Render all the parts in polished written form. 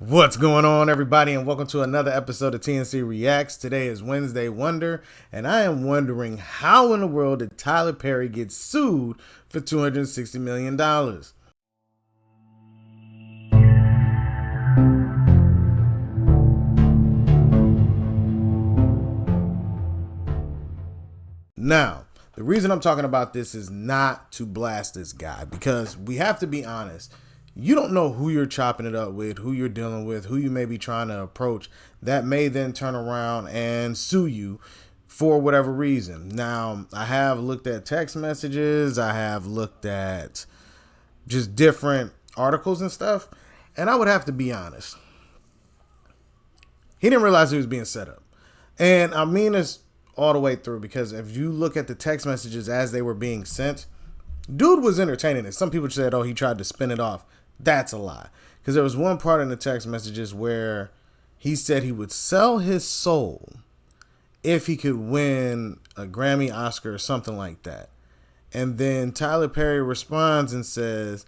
What's going on, everybody, and welcome to another episode of TNC Reacts. Today is Wednesday Wonder, and I am wondering how in the world did Tyler Perry get sued for $260 million? Now, the reason I'm talking about this is not to blast this guy, because we have to be honest. You don't know who you're chopping it up with, who you're dealing with, who you may be trying to approach that may then turn around and sue you for whatever reason. Now, I have looked at text messages, I have looked at just different articles and stuff, and I would have to be honest. He didn't realize he was being set up. And I mean this all the way through, because if you look at the text messages as they were being sent, dude was entertaining it. Some people said, oh, he tried to spin it off. That's a lie. Because there was one part in the text messages where he said he would sell his soul if he could win a Grammy, Oscar, or something like that. And then Tyler Perry responds and says,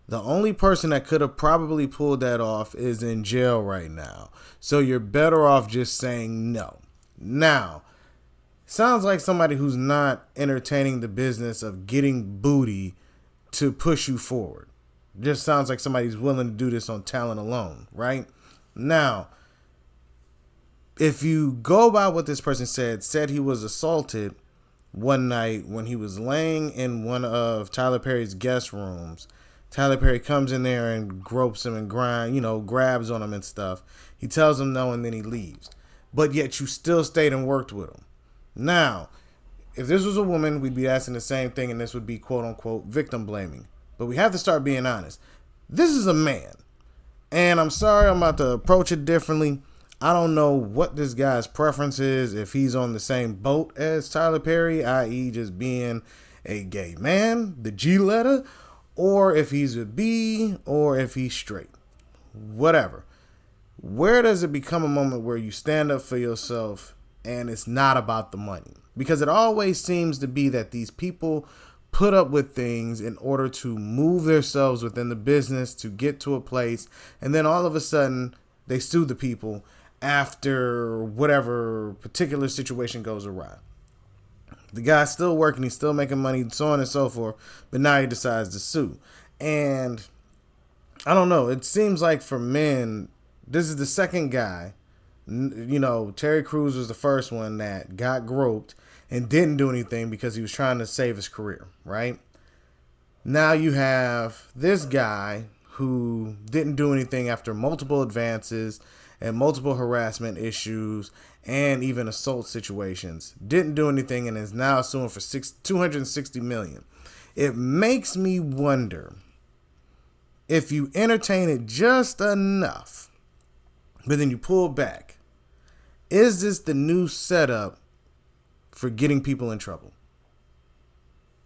the only person that could have probably pulled that off is in jail right now. So you're better off just saying no. Now, sounds like somebody who's not entertaining the business of getting booty to push you forward. Just sounds like somebody's willing to do this on talent alone, right? Now, if you go by what this person said he was assaulted one night when he was laying in one of Tyler Perry's guest rooms. Tyler Perry comes in there and gropes him and grabs on him and stuff. He tells him no, and then he leaves. But yet you still stayed and worked with him. Now, if this was a woman, we'd be asking the same thing, and this would be quote-unquote victim blaming. But we have to start being honest. This is a man. And I'm sorry, I'm about to approach it differently. I don't know what this guy's preference is, if he's on the same boat as Tyler Perry, i.e. just being a gay man, the G letter, or if he's a B, or if he's straight. Whatever. Where does it become a moment where you stand up for yourself and it's not about the money? Because it always seems to be that these people put up with things in order to move themselves within the business to get to a place, and then all of a sudden they sue the people after whatever particular situation goes awry. The guy's still working, he's still making money, so on and so forth, but now he decides to sue. And I don't know, it seems like for men, this is the second guy. Terry Crews was the first one that got groped and didn't do anything because he was trying to save his career, right? Now you have this guy who didn't do anything after multiple advances and multiple harassment issues and even assault situations. Didn't do anything and is now suing for $260 million. It makes me wonder if you entertain it just enough, but then you pull back. Is this the new setup for getting people in trouble?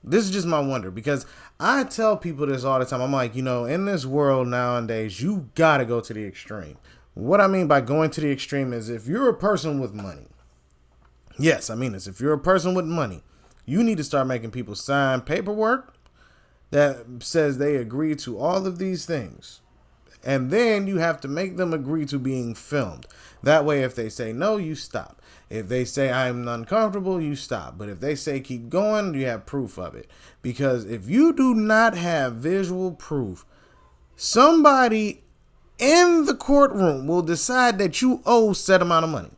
This is just my wonder, because I tell people this all the time. I'm like, in this world nowadays, you got to go to the extreme. What I mean by going to the extreme is if you're a person with money. Yes, I mean this. If you're a person with money, you need to start making people sign paperwork that says they agree to all of these things. And then you have to make them agree to being filmed. That way, if they say no, you stop. If they say I'm uncomfortable, you stop. But if they say keep going, you have proof of it. Because if you do not have visual proof, somebody in the courtroom will decide that you owe set amount of money.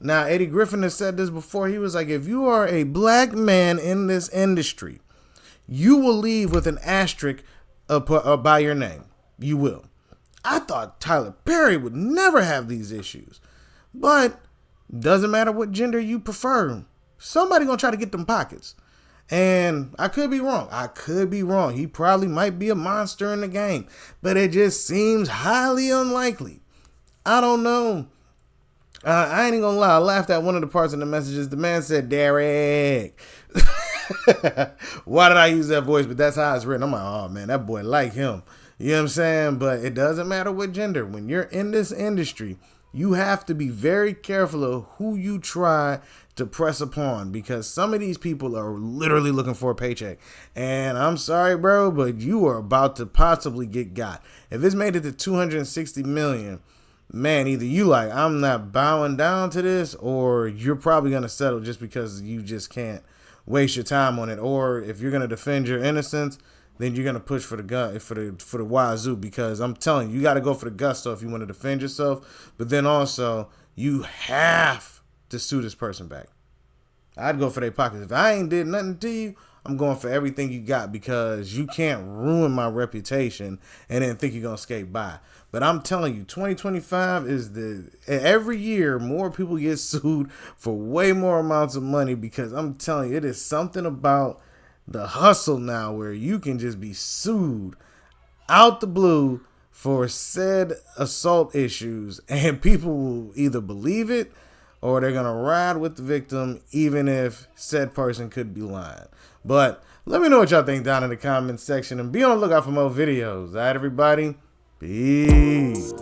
Now, Eddie Griffin has said this before. He was like, if you are a black man in this industry, you will leave with an asterisk by your name. You will. I thought Tyler Perry would never have these issues. But doesn't matter what gender you prefer. Somebody gonna try to get them pockets. And I could be wrong. He probably might be a monster in the game. But it just seems highly unlikely. I don't know. I ain't even gonna lie. I laughed at one of the parts in the messages. The man said, Derek. Why did I use that voice? But that's how it's written. I'm like, oh man, that boy like him. You know what I'm saying? But it doesn't matter what gender. When you're in this industry, you have to be very careful of who you try to press upon, because some of these people are literally looking for a paycheck. And I'm sorry, bro, but you are about to possibly get got. If it's made it to 260 million, man, either you like, I'm not bowing down to this, or you're probably going to settle just because you just can't waste your time on it. Or if you're going to defend your innocence, then you're going to push for the gun, for the wazoo, because I'm telling you, you got to go for the gusto if you want to defend yourself. But then also, you have to sue this person back. I'd go for their pockets. If I ain't did nothing to you, I'm going for everything you got, because you can't ruin my reputation and then think you're going to skate by. But I'm telling you, 2025 is every year more people get sued for way more amounts of money, because I'm telling you, it is something about the hustle now where you can just be sued out the blue for said assault issues, and people will either believe it or they're going to ride with the victim, even if said person could be lying. But let me know what y'all think down in the comments section, and be on the lookout for more videos. All right, everybody? Peace.